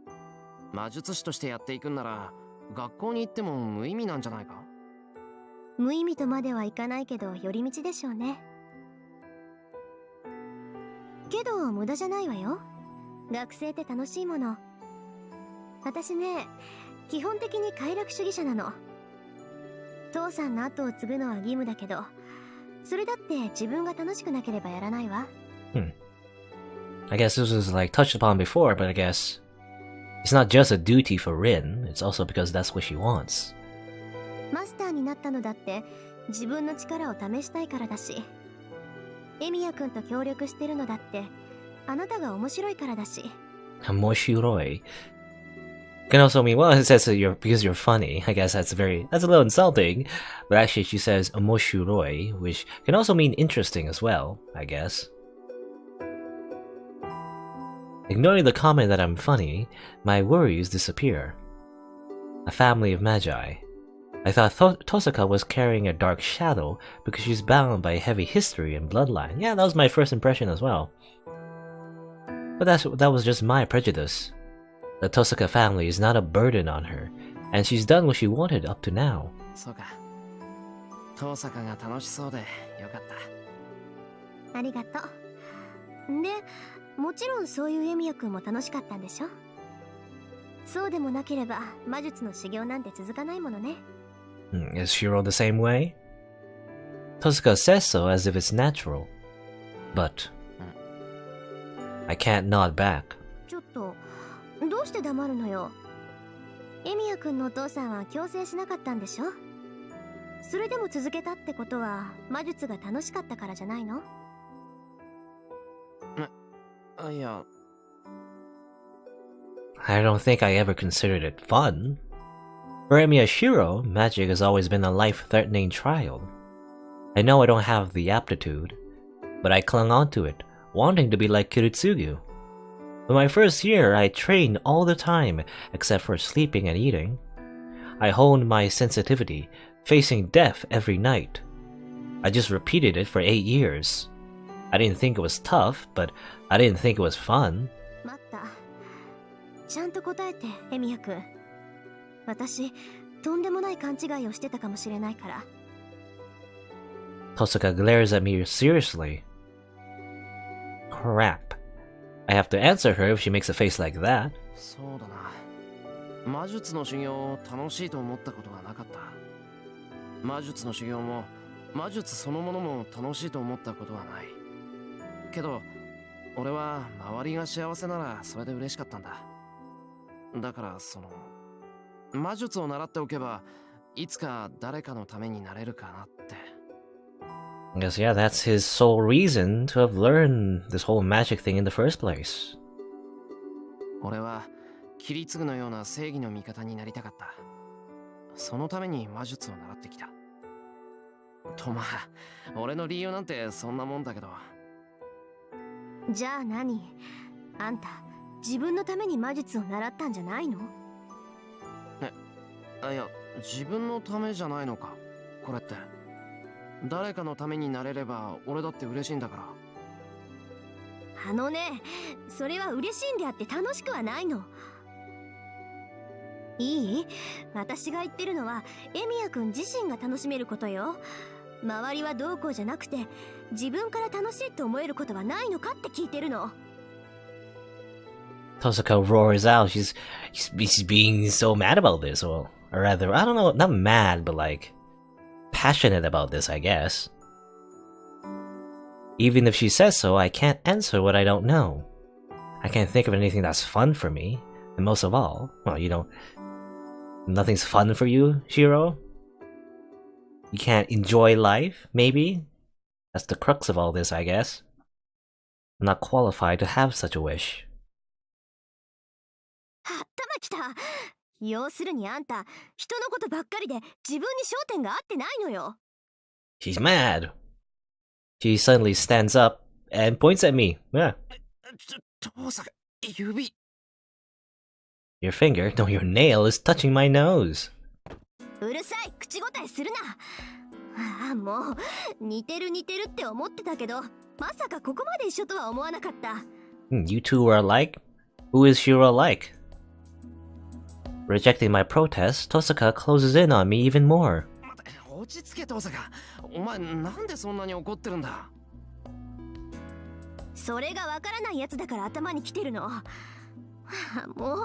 魔術師としてやっていくんなら学校に行っても無意味なんじゃないか？無意味とまではいかないけど寄り道でしょうね。けど無駄じゃないわよ。学生って楽しいもの。私ね、基本的に快楽主義者なの。父さんの後を継ぐのは義務だけど、それだって自分が楽しくなければやらないわ。I guess this was like touched upon before, but I guess it's not just a duty for Rin, it's also because that's what she wants. マスターになったのだって自分の力を試したいからだし、エミヤくんと協力してるのだってあなたが面白いからだし。Moshiroi can also mean, well, it says that because you're funny. I guess that's a little insulting, but actually she says moshiroi, which can also mean interesting as well, I guess. Ignoring the comment that I'm funny, my worries disappear. A family of magi. I thought Tosaka was carrying a dark shadow because she's bound by heavy history and bloodline. Yeah, that was my first impression as well. But that was just my prejudice. The Tosaka family is not a burden on her, and she's done what she wanted up to now. そうか。Tosakaが楽しそうでよかった。ありがとう。で、もちろんそういうエミヤくんも楽しかったんでしょ？そうでもなければ魔術の修行なんて続かないものね。Is Shiro the same way? Tosaka says so as if it's natural. But I can't nod back. ちょっと、どうして黙るのよ。エミヤくんのお父さんは強制しなかったんでしょ？それでも続けたってことは魔術が楽しかったからじゃないの？いや。I don't think I ever considered it fun. For Emiya Shiro, magic has always been a life-threatening trial. I know I don't have the aptitude, but I clung on to it, wanting to be like Kiritsugu. In my first year, I trained all the time, except for sleeping and eating. I honed my sensitivity, facing death every night. I just repeated it for 8 years. I didn't think it was tough, but I didn't think it was fun. 待った。ちゃんと答えて、エミヤくん。私、とんでもない勘違いをしてたかもしれないから。Tosaka glares at me seriously. Crap. I have to answer her if she makes a face like that. そうだな。魔術の修行を楽しいと思ったことはなかった。魔術の修行も魔術そのものも楽しいと思ったことはない。けど、俺は周りが幸せならそれで嬉しかったんだ。だから魔術を習っておけばいつか誰かのためになれるかなって。I guess, yeah, that's his sole reason to have learned this whole magic thing in the first place. 俺はキリツグのような正義の味方になりたかった。そのために魔術を習ってきた。とまあ、俺の理由なんてそんなもんだけど。じゃあ何？あんた、自分のために魔術を習ったんじゃないの？いや、自分のためじゃないのか、これって。誰かのためになれれば俺だって嬉しいんだから。あのね、それは嬉しいんであって楽しくはないの。いい？私が言ってるのはエミヤくん自身が楽しめることよ。周りはどうこうじゃなくて自分から楽しいと思えることはないのかって聞いてるの。Tosaka roars out. She's being so mad about this, or rather, I don't know, not mad, but like passionate about this, I guess. Even if she says so, I can't answer what I don't know. I can't think of anything that's fun for me, and most of all, well, nothing's fun for you, Shiro? You can't enjoy life, maybe? That's the crux of all this, I guess. I'm not qualified to have such a wish. 頭きた。要するにあんた、人のことばっかりで自分に焦点が合ってないのよ。She's mad. She suddenly stands up and points at me. Yeah. 父さん、指。Your finger, no, your nail is touching my nose. うるさい、口答えするな。ああ、もう、似てるって思ってたけど、まさかここまで一緒とは思わなかった。You two are alike? Who is Shiro like? Rejecting my protest, Tosaka closes in on me even more. 落ち着け、父さん。お前、なんでそんなに怒ってるんだ？それがわからないやつだから頭に来てるの。も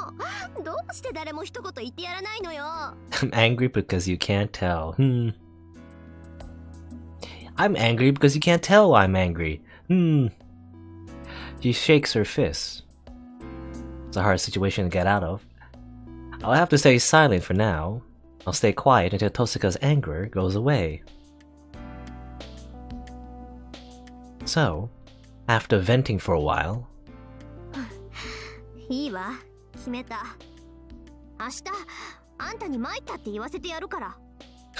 う、どうして誰も一言言ってやらないのよ。I'm angry because you can't tell. I'm angry because you can't tell I'm angry. She shakes her fists. It's a hard situation to get out of. I'll have to stay silent for now. I'll stay quiet until Tosaka's anger goes away. So, after venting for a while, いいわ、決めた。明日あんたに参ったって言わせてやるから。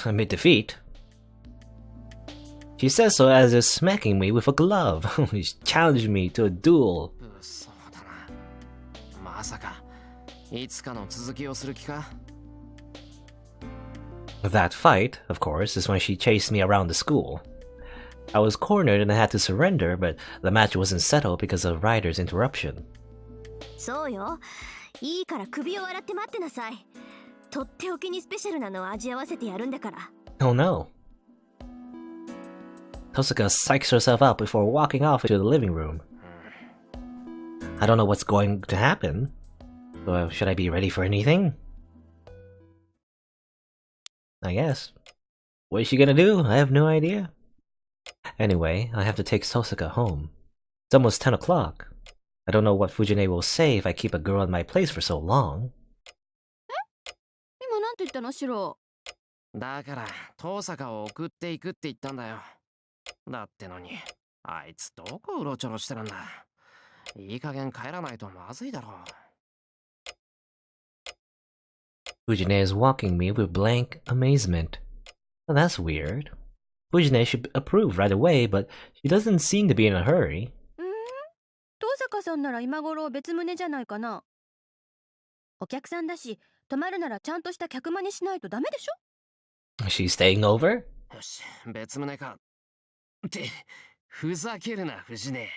amid defeat, she says so as if smacking me with a glove. She challenged me to a duel. そうだな。まさかいつかの続きをする気か。 That fight, of course, is when she chased me around the school. I was cornered and I had to surrender, but the match wasn't settled because of Ryder's interruption. そうよ。いいから首を洗って待ってなさい。とっておきにスペシャルなのを味合わせてやるんだから。Oh no. Tosaka psychs herself up before walking off into the living room. I don't know what's going to happen. So should I be ready for anything? I guess. What is she gonna do? I have no idea. Anyway, I have to take Tosaka home. It's almost 10 o'clock. I don't know what Fujine will say if I keep a girl in my place for so long. 今なんて言ったのシロ？だから遠坂を送っていくって言ったんだよ。だってのにあいつどこうろちょろしてるんだ。いい加減帰らないとまずいだろう。 Fujine is walking me with blank amazement. Well, that's weird. Fujine should approve right away, but she doesn't seem to be in a hurry. 遠坂さんなら今頃別棟じゃないかな。お客さんだし、泊まるならちゃんとした客間にしないとダメでしょ？ She's staying over? よし、別棟か。ってふざけるな、藤根。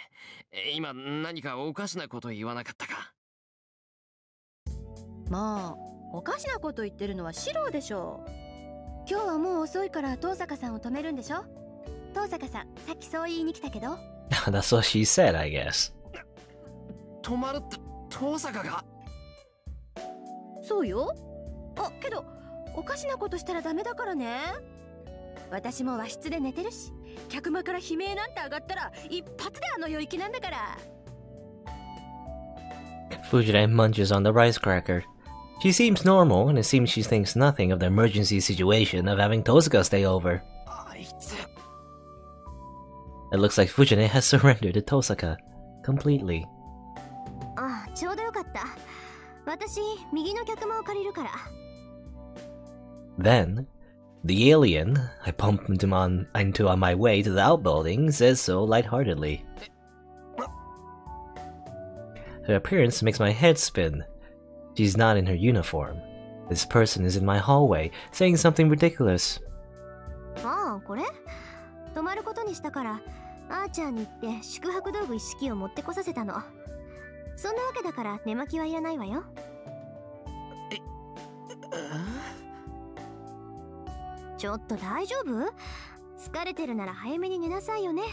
今何かおかしなこと言わなかったか。まあ、おかしなこと言ってるのはシロでしょ。今日はもう遅いから遠坂さんを止めるんでしょ？遠坂さん、さっきそう言いに来たけど。That's what she said, I guess. 泊まるって遠坂が？そうよ。あ、けどおかしなことしたらダメだからね。私も和室で寝てるし、客間から悲鳴なんて上がったら一発であの世行きなんだから。Fujine munches on the rice cracker. She seems normal, and it seems she thinks nothing of the emergency situation of having Tosaka stay over. あいつ。 It looks like Fujine has surrendered to Tosaka completely. ああ、ちょうどよかった。私、右の客間を借りるから。Then, the alien I bumped into on my way to the outbuilding says so lightheartedly. Her appearance makes my head spin. She's not in her uniform. This person is in my hallway, saying something ridiculous. ああ、これ泊まることにしたから、あーちゃんに言って宿泊道具一式を持ってこさせたの。そんなわけだから寝巻きはいらないわよ。ちょっと大丈夫？疲れてるなら早めに寝なさいよね。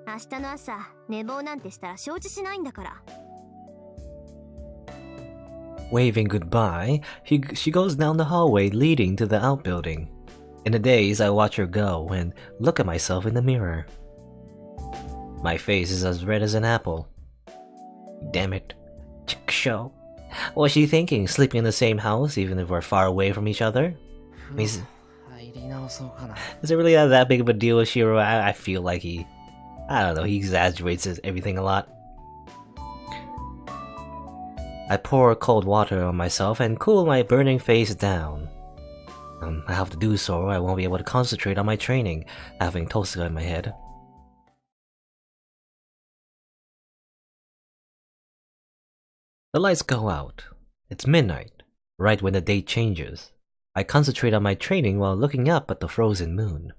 明日の朝寝坊なんてしたら承知しないんだから。Waving goodbye, she goes down the hallway leading to the outbuilding. In a daze, I watch her go and look at myself in the mirror. My face is as red as an apple. Damn it. Chick show. What's she thinking? Sleeping in the same house even if we're far away from each other? Is it really that big of a deal with Shiro? I feel like he exaggerates everything a lot. I pour cold water on myself and cool my burning face down. I have to do so or I won't be able to concentrate on my training, having Tosaka in my head. The lights go out. It's midnight, right when the date changes. I concentrate on my training while looking up at the frozen moon.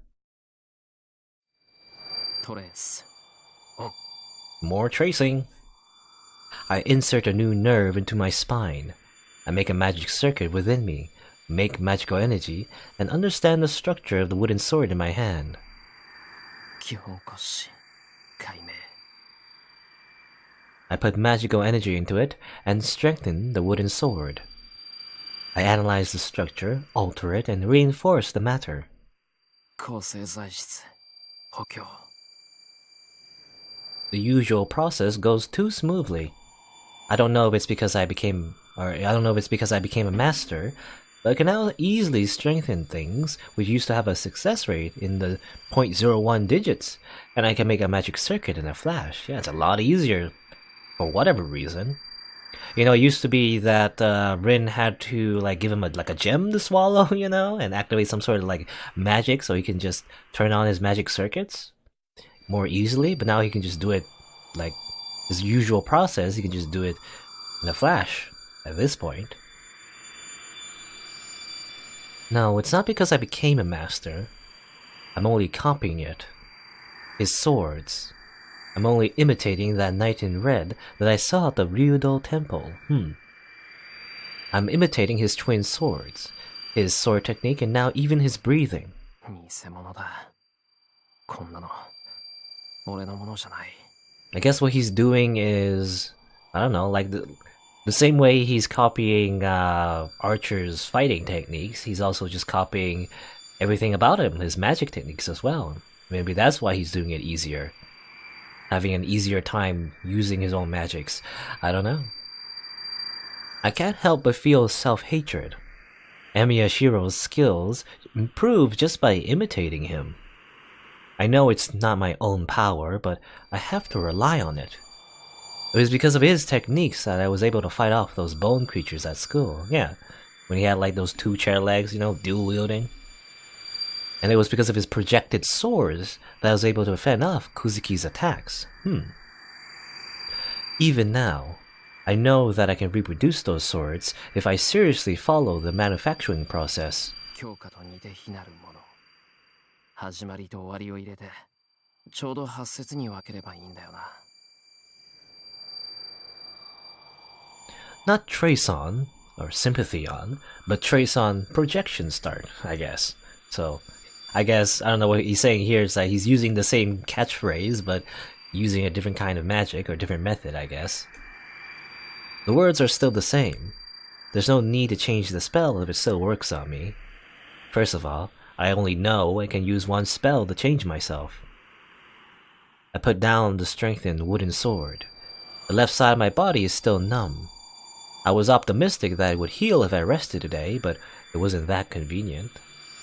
More tracing. I insert a new nerve into my spine. I make a magic circuit within me, make magical energy, and understand the structure of the wooden sword in my hand. I put magical energy into it and strengthen the wooden sword. I analyze the structure, alter it, and reinforce the matter. 補強 The usual process goes too smoothly. I don't know if it's because I became a master, but I can now easily strengthen things which used to have a success rate in the 0.01 digits, and I can make a magic circuit in a flash. Yeah, it's a lot easier, for whatever reason. You know, it used to be that Rin had to like give him a gem to swallow, you know, and activate some sort of like magic so he can just turn on his magic circuits more easily, but now he can just do it like his usual process. He can just do it in a flash at this point. No, it's not because I became a master. I'm only copying it. His swords. I'm only imitating that knight in red that I saw at the Ryudo temple. I'm imitating his twin swords, his sword technique, and now even his breathing. 偽物だ。こんなの俺のものじゃない。 I guess what he's doing is, I don't know, like the same way he's copying Archer's fighting techniques, he's also just copying everything about him, his magic techniques as well. Maybe that's why he's doing it easier. Having an easier time using his own magics. I don't know. I can't help but feel self-hatred. Emiya Shiro's skills improve just by imitating him. I know it's not my own power, but I have to rely on it. It was because of his techniques that I was able to fight off those bone creatures at school. Yeah, when he had like those two chair legs, you know, dual wielding. And it was because of his projected swords that I was able to fend off Kuzuki's attacks. Even now, I know that I can reproduce those swords if I seriously follow the manufacturing process. 強化と似て非なるもの。始まりと終わりを入れて、ちょうど8節に分ければいいんだよな。 Not trace on, or sympathy on, but trace on projection start, I guess. So, I guess, I don't know what he's saying here is that he's using the same catchphrase, but using a different kind of magic or different method, I guess. The words are still the same. There's no need to change the spell if it still works on me. First of all, I only know I can use one spell to change myself. I put down the strengthened wooden sword. The left side of my body is still numb. I was optimistic that it would heal if I rested today, but it wasn't that convenient.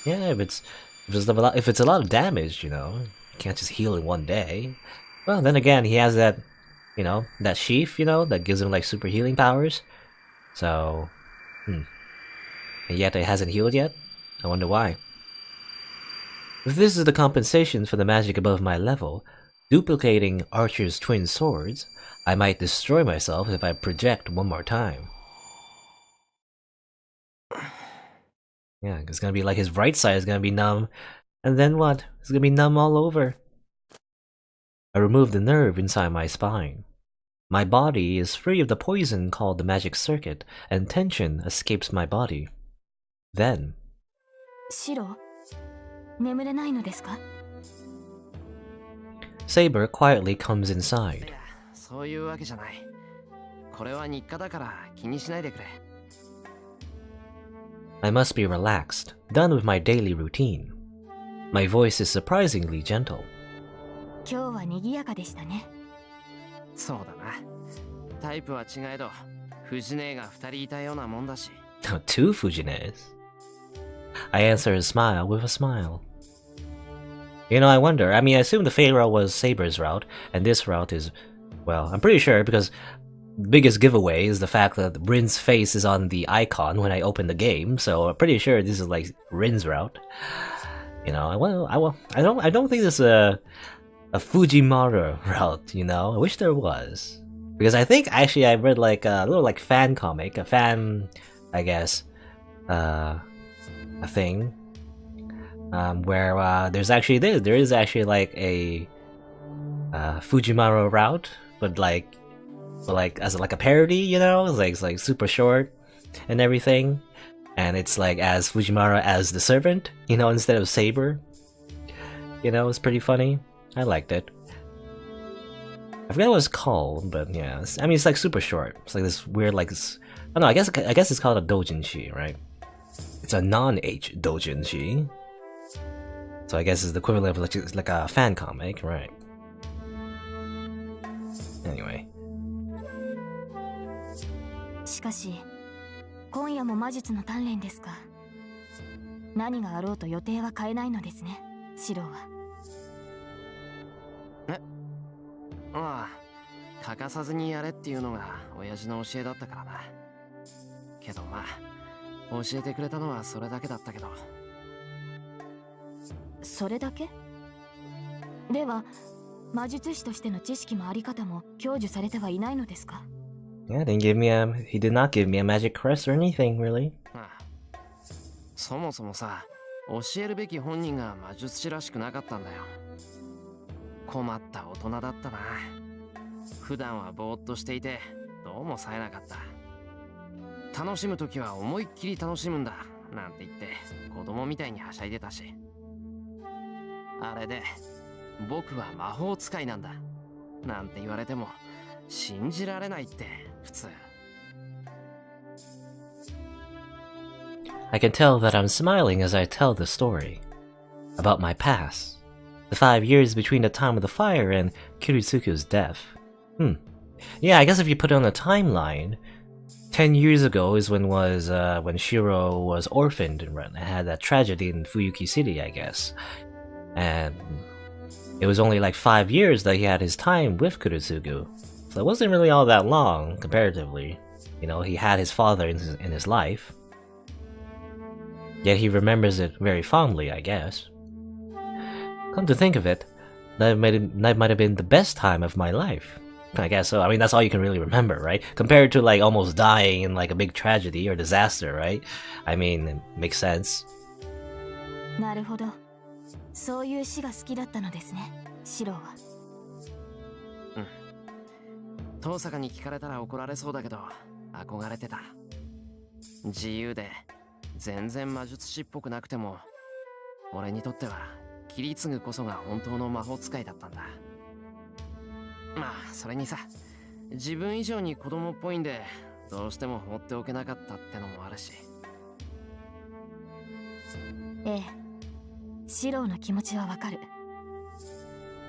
Yeah, if it's a lot of damage, you know, you can't just heal in one day. Well, then again, he has that, you know, that sheath, you know, that gives him like super healing powers. So, and yet it hasn't healed yet? I wonder why. If this is the compensation for the magic above my level, duplicating Archer's twin swords, I might destroy myself if I project one more time. Yeah, it's gonna be like his right side is gonna be numb, and then what? It's gonna be numb all over. I removed the nerve inside my spine. My body is free of the poison called the magic circuit, and tension escapes my body. Then... Shiro, 眠れないのですか? Saber quietly comes inside. そういうわけじゃない。これは日課だから気にしないでくれ。 I must be relaxed, done with my daily routine. My voice is surprisingly gentle. 今日は賑やかでしたね。そうだな。タイプは違えど、藤姉が2人いたようなもんだし。Two Fujines. I answer his smile with a smile. You know, I wonder. I mean, I assume the Fey route was Saber's route, and this route is, well, I'm pretty sure because the biggest giveaway is the fact that Rin's face is on the icon when I open the game, so I'm pretty sure this is like Rin's route. You know, I don't think this is a Fujimaru route. You know, I wish there was, because I think actually I read like a little like fan comic, a fan, I guess, a thing. Where there is actually like a Fujimaru route, but like as like a parody, you know, it's like super short and everything, and it's like as Fujimaru as the servant, you know, instead of Saber. You know, it's pretty funny. I liked it. I forget what it's called, but yeah, I mean it's like super short. It's like this weird like I don't know. I guess it's called a doujinshi, right? It's a non-H doujinshi. So I guess it's the equivalent of like a fan comic, right? Anyway. しかし今夜も魔術の鍛錬ですか。何があろうと予定は変えないのですね、シローは。ああ、欠かさずにやれっていうのが親父の教えだったからな。けどまあ、教えてくれたのはそれだけだったけど。それだけ？では魔術師としての知識もあり方も享受されてはいないのですか？ Yeah, he did not give me a magic crest or anything, really. ああ、そもそもさ、教えるべき本人が魔術師らしくなかったんだよ。困った大人だったな。普段はぼーっとしていてどうも冴えなかった。楽しむときは思いっきり楽しむんだなんて言って子供みたいにはしゃいでたし、あれで僕は魔法使いなんだなんて言われても信じられないって普通。 I can tell that I'm smiling as I tell the story about my past. The 5 years between the time of the fire and Kiritsuku's death. Yeah, I guess if you put it on a timeline, 10 years ago is when Shiro was orphaned and had that tragedy in Fuyuki City, I guess. And it was only like 5 years that he had his time with Kiritsuku. So it wasn't really all that long, comparatively. You know, he had his father in his life. Yet he remembers it very fondly, I guess. Come to think of it, that might have been the best time of my life. I guess so. I mean, that's all you can really remember, right? Compared to like almost dying in like a big tragedy or disaster, right? I mean, it makes sense. なるほど。そういう詩が好きだったのですね、シローは。遠坂に聞かれたら怒られそうだけど憧れてた。自由で全然魔術師っぽくなくても俺にとっては切り継ぐこそが本当の魔法使いだったんだ。まあそれにさ、自分以上に子供っぽいんでどうしても放っておけなかったってのもあるし。ええ、シローの気持ちはわかる。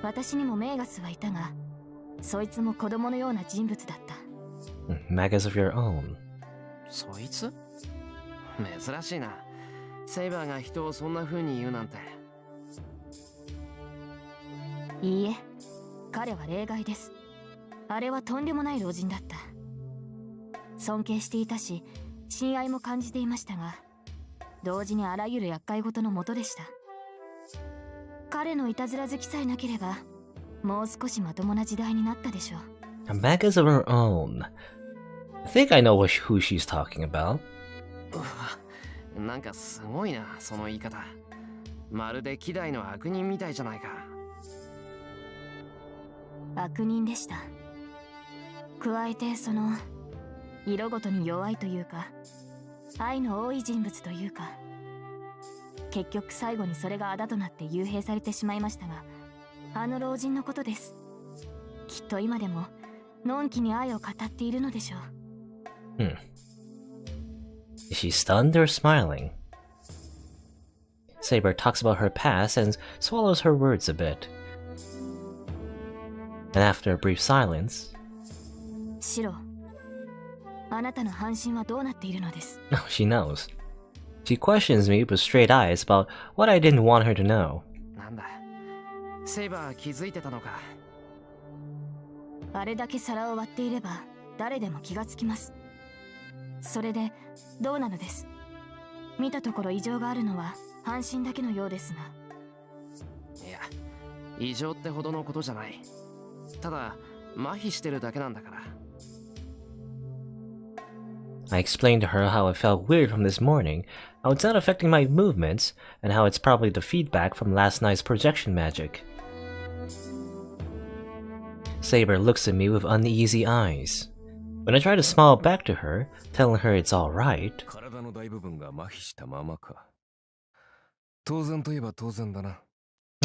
私にもメーガスはいたが、そいつも子供のような人物だった。Magus of your own. そいつ？珍しいな。セイバーが人をそんな風に言うなんて。いいえ、彼は例外です。あれはとんでもない老人だった。尊敬していたし、親愛も感じていましたが、同時にあらゆる厄介事のもとでした。彼のいたずら好きさえなければ、もう少しまともな時代になったでしょう。A Magus of her own. I think I know who she's talking about. なんかすごいな、その言い方。まるで希代の悪人みたいじゃないか。悪人でした。加えてその色ごとに弱いというか、愛の多い人物というか、結局最後にそれがあだとなって幽閉されてしまいましたが、あの老人のことです。きっと今でものんきに愛を語っているのでしょう。Is she stunned or smiling? Saber talks about her past and swallows her words a bit. And after a brief silence, シロ、あなたの半身はどうなっているのです？ oh, she knows. She questions me with straight eyes about what I didn't want her to know. なんだ、セイバー気づいてたのか。あれだけ皿を割っていれば誰でも気がつきます。それでどうなのです？見たところ異常があるのは半身だけのようですが。いや、異常ってほどのことじゃない。ただ麻痺してるだけなんだから。I explained to her how it felt weird from this morning, how it's not affecting my movements, and how it's probably the feedback from last night's projection magic. Saber looks at me with uneasy eyes. When I try to smile back to her, telling her it's alright, oh,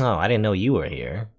I didn't know you were here.